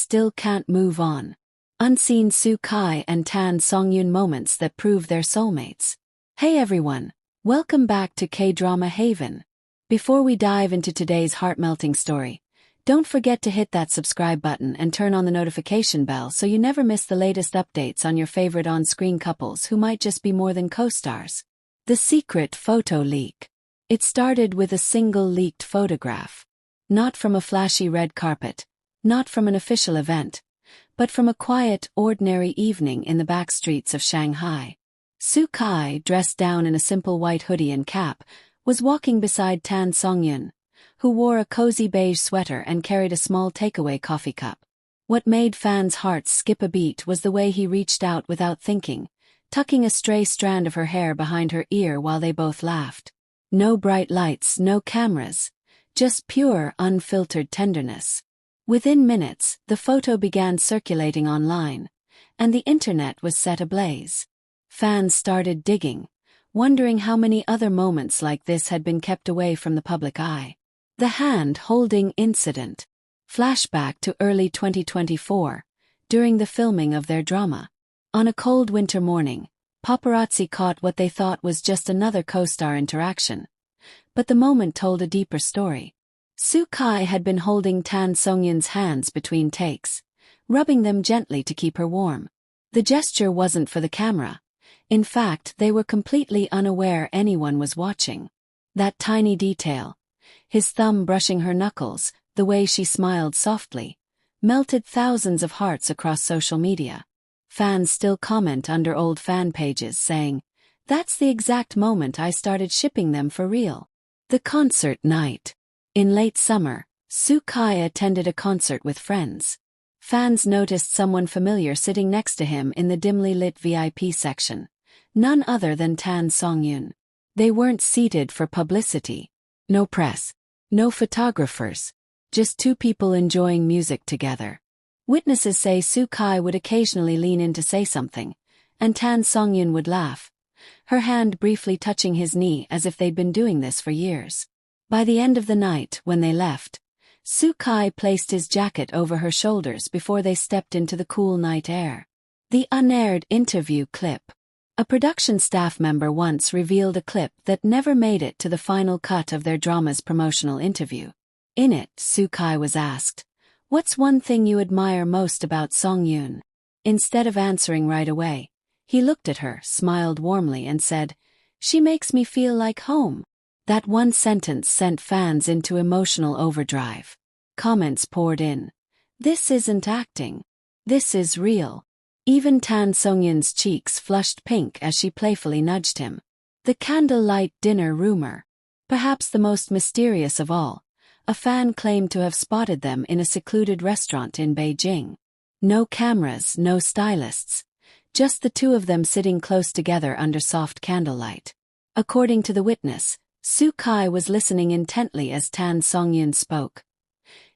still can't move on. Unseen Soo Kai and Tan Songyun moments that prove they're soulmates. Hey everyone, welcome back to K-Drama Haven. Before we dive into today's heart-melting story, don't forget to hit that subscribe button and turn on the notification bell so you never miss the latest updates on your favorite on-screen couples who might just be more than co-stars. The secret photo leak. It started with a single leaked photograph. Not from a flashy red carpet, not from an official event, but from a quiet, ordinary evening in the back streets of Shanghai. Soo Kai, dressed down in a simple white hoodie and cap, was walking beside Tan Songyun, who wore a cozy beige sweater and carried a small takeaway coffee cup. What made fans' hearts skip a beat was the way he reached out without thinking, tucking a stray strand of her hair behind her ear while they both laughed. No bright lights, no cameras, just pure, unfiltered tenderness. Within minutes, the photo began circulating online, and the internet was set ablaze. Fans started digging, wondering how many other moments like this had been kept away from the public eye. The hand-holding incident. Flashback to early 2024, during the filming of their drama. On a cold winter morning, paparazzi caught what they thought was just another co-star interaction. But the moment told a deeper story. Soo Kai had been holding Tan Songyun's hands between takes, rubbing them gently to keep her warm. The gesture wasn't for the camera. In fact, they were completely unaware anyone was watching. That tiny detail, his thumb brushing her knuckles, the way she smiled softly, melted thousands of hearts across social media. Fans still comment under old fan pages saying, "That's the exact moment I started shipping them for real." The concert night. In late summer, Soo Kai attended a concert with friends. Fans noticed someone familiar sitting next to him in the dimly lit VIP section. None other than Tan Songyun. They weren't seated for publicity. No press. No photographers. Just two people enjoying music together. Witnesses say Soo Kai would occasionally lean in to say something, and Tan Songyun would laugh, her hand briefly touching his knee as if they'd been doing this for years. By the end of the night, when they left, Soo Kai placed his jacket over her shoulders before they stepped into the cool night air. The unaired interview clip. A production staff member once revealed a clip that never made it to the final cut of their drama's promotional interview. In it, Soo Kai was asked, "What's one thing you admire most about Songyun?" Instead of answering right away, he looked at her, smiled warmly and said, "She makes me feel like home." That one sentence sent fans into emotional overdrive. Comments poured in. "This isn't acting. This is real." Even Tan Songyun's cheeks flushed pink as she playfully nudged him. The candlelight dinner rumor. Perhaps the most mysterious of all, a fan claimed to have spotted them in a secluded restaurant in Beijing. No cameras, no stylists. Just the two of them sitting close together under soft candlelight. According to the witness, Soo Kai was listening intently as Tan Songyun spoke,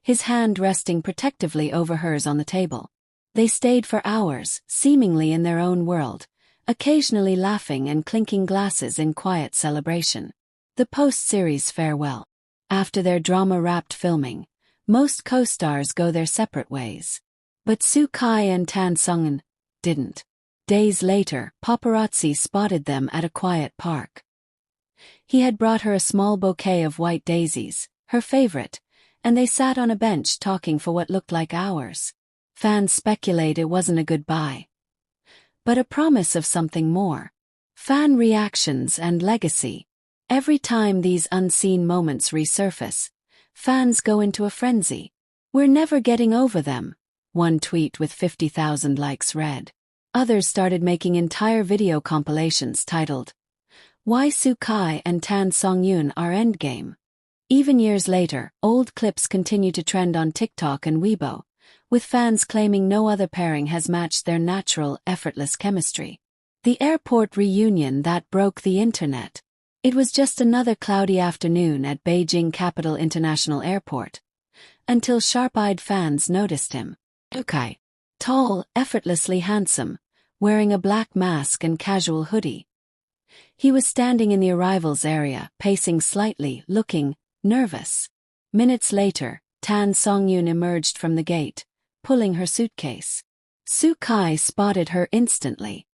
his hand resting protectively over hers on the table. They stayed for hours, seemingly in their own world, occasionally laughing and clinking glasses in quiet celebration. The post-series farewell. After their drama-wrapped filming, most co-stars go their separate ways. But Soo Kai and Tan Songyun didn't. Days later, paparazzi spotted them at a quiet park. He had brought her a small bouquet of white daisies, her favorite, and they sat on a bench talking for what looked like hours. Fans speculate it wasn't a goodbye, but a promise of something more. Fan reactions and legacy. Every time these unseen moments resurface, fans go into a frenzy. "We're never getting over them," one tweet with 50,000 likes read. Others started making entire video compilations titled, "Why Soo Kai and Tan Songyun Are Endgame." Even years later, old clips continue to trend on TikTok and Weibo, with fans claiming no other pairing has matched their natural, effortless chemistry. The airport reunion that broke the internet. It was just another cloudy afternoon at Beijing Capital International Airport, until sharp-eyed fans noticed him. Soo Kai. Tall, effortlessly handsome, wearing a black mask and casual hoodie. He was standing in the arrivals area, pacing slightly, looking nervous. Minutes later, Tan Songyun emerged from the gate, pulling her suitcase. Soo Kai spotted her instantly.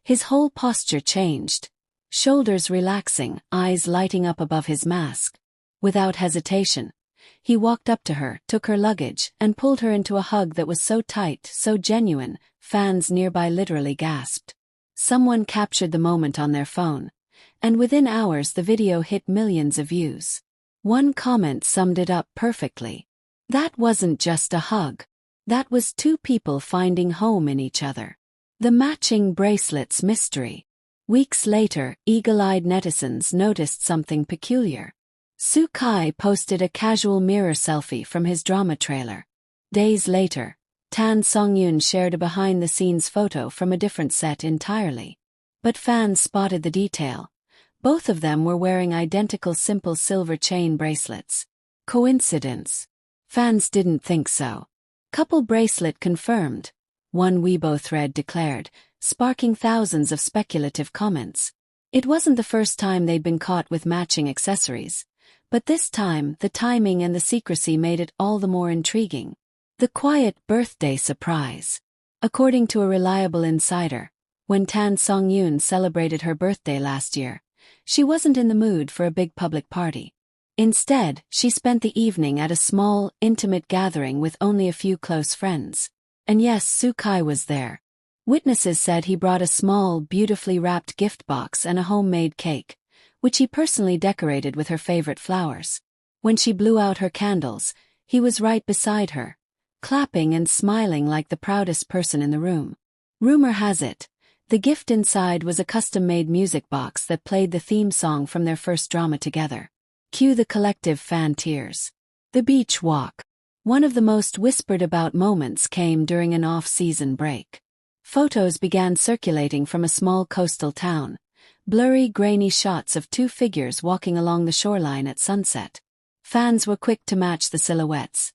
His whole posture changed, shoulders relaxing, eyes lighting up above his mask. Without hesitation, he walked up to her, took her luggage, and pulled her into a hug that was so tight, so genuine, fans nearby literally gasped. Someone captured the moment on their phone, and within hours the video hit millions of views. One comment summed it up perfectly. That wasn't just a hug. That was two people finding home in each other. The matching bracelets mystery. Weeks later, eagle-eyed netizens noticed something peculiar. Soo Kai posted a casual mirror selfie from his drama trailer. Days later, Songyun shared a behind-the-scenes photo from a different set entirely. But fans spotted the detail. Both of them were wearing identical simple silver chain bracelets. Coincidence? Fans didn't think so. Couple bracelet confirmed, one Weibo thread declared, sparking thousands of speculative comments. It wasn't the first time they'd been caught with matching accessories, but this time the timing and the secrecy made it all the more intriguing. The quiet birthday surprise. According to a reliable insider, when Songyun celebrated her birthday last year, she wasn't in the mood for a big public party. Instead, she spent the evening at a small, intimate gathering with only a few close friends. And yes, Soo Kai was there. Witnesses said he brought a small, beautifully wrapped gift box and a homemade cake, which he personally decorated with her favorite flowers. When she blew out her candles, he was right beside her, clapping and smiling like the proudest person in the room. Rumor has it, the gift inside was a custom-made music box that played the theme song from their first drama together. Cue the collective fan tears. The beach walk. One of the most whispered about moments came during an off-season break. Photos began circulating from a small coastal town, blurry, grainy shots of two figures walking along the shoreline at sunset. Fans were quick to match the silhouettes.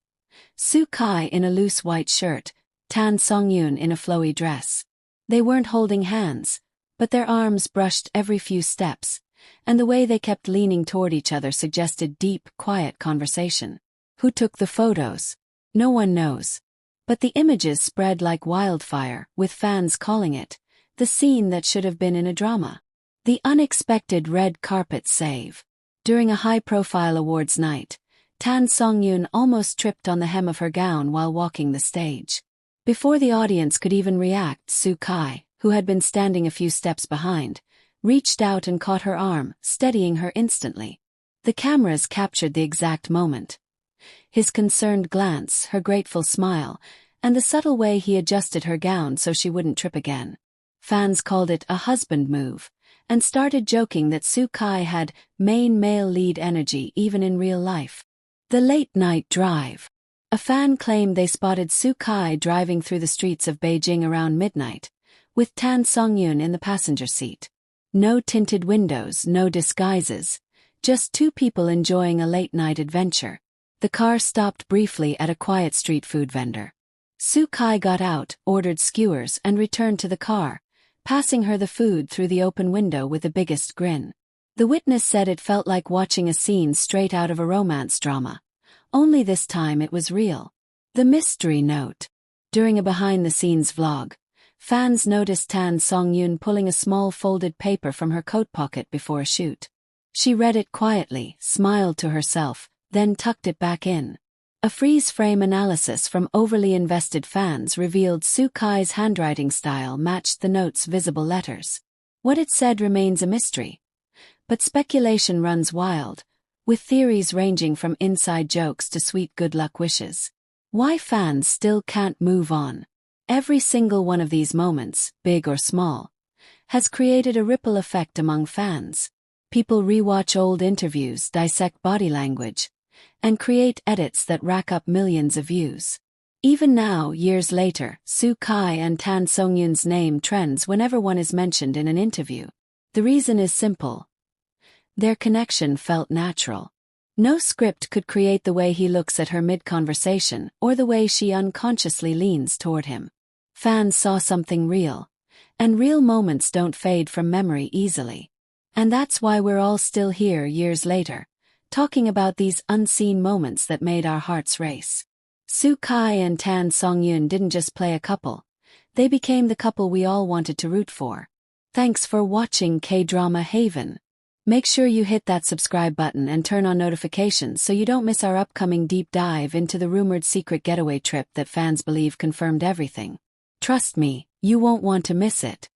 Soo Kai in a loose white shirt, Songyun in a flowy dress. They weren't holding hands, but their arms brushed every few steps, and the way they kept leaning toward each other suggested deep, quiet conversation. Who took the photos? No one knows. But the images spread like wildfire, with fans calling it the scene that should have been in a drama. The unexpected red carpet save. During a high-profile awards night, Songyun almost tripped on the hem of her gown while walking the stage. Before the audience could even react, Soo Kai, who had been standing a few steps behind, reached out and caught her arm, steadying her instantly. The cameras captured the exact moment. His concerned glance, her grateful smile, and the subtle way he adjusted her gown so she wouldn't trip again. Fans called it a husband move, and started joking that Soo Kai had main male lead energy even in real life. The late-night drive. A fan claimed they spotted Soo Kai driving through the streets of Beijing around midnight, with Songyun in the passenger seat. No tinted windows, no disguises, just two people enjoying a late-night adventure. The car stopped briefly at a quiet street food vendor. Soo Kai got out, ordered skewers, and returned to the car, passing her the food through the open window with the biggest grin. The witness said it felt like watching a scene straight out of a romance drama. Only this time it was real. The mystery note. During a behind-the-scenes vlog, fans noticed Songyun pulling a small folded paper from her coat pocket before a shoot. She read it quietly, smiled to herself, then tucked it back in. A freeze-frame analysis from overly invested fans revealed Soo Kai's handwriting style matched the note's visible letters. What it said remains a mystery. But speculation runs wild, with theories ranging from inside jokes to sweet good luck wishes. Why fans still can't move on. Every single one of these moments, big or small, has created a ripple effect among fans. People rewatch old interviews, dissect body language, and create edits that rack up millions of views. Even now, years later, Soo Kai and Songyun's name trends whenever one is mentioned in an interview. The reason is simple. Their connection felt natural. No script could create the way he looks at her mid-conversation or the way she unconsciously leans toward him. Fans saw something real, and real moments don't fade from memory easily. And that's why we're all still here years later, talking about these unseen moments that made our hearts race. Soo Kai and Tan Songyun didn't just play a couple, they became the couple we all wanted to root for. Thanks for watching K-Drama Haven. Make sure you hit that subscribe button and turn on notifications so you don't miss our upcoming deep dive into the rumored secret getaway trip that fans believe confirmed everything. Trust me, you won't want to miss it.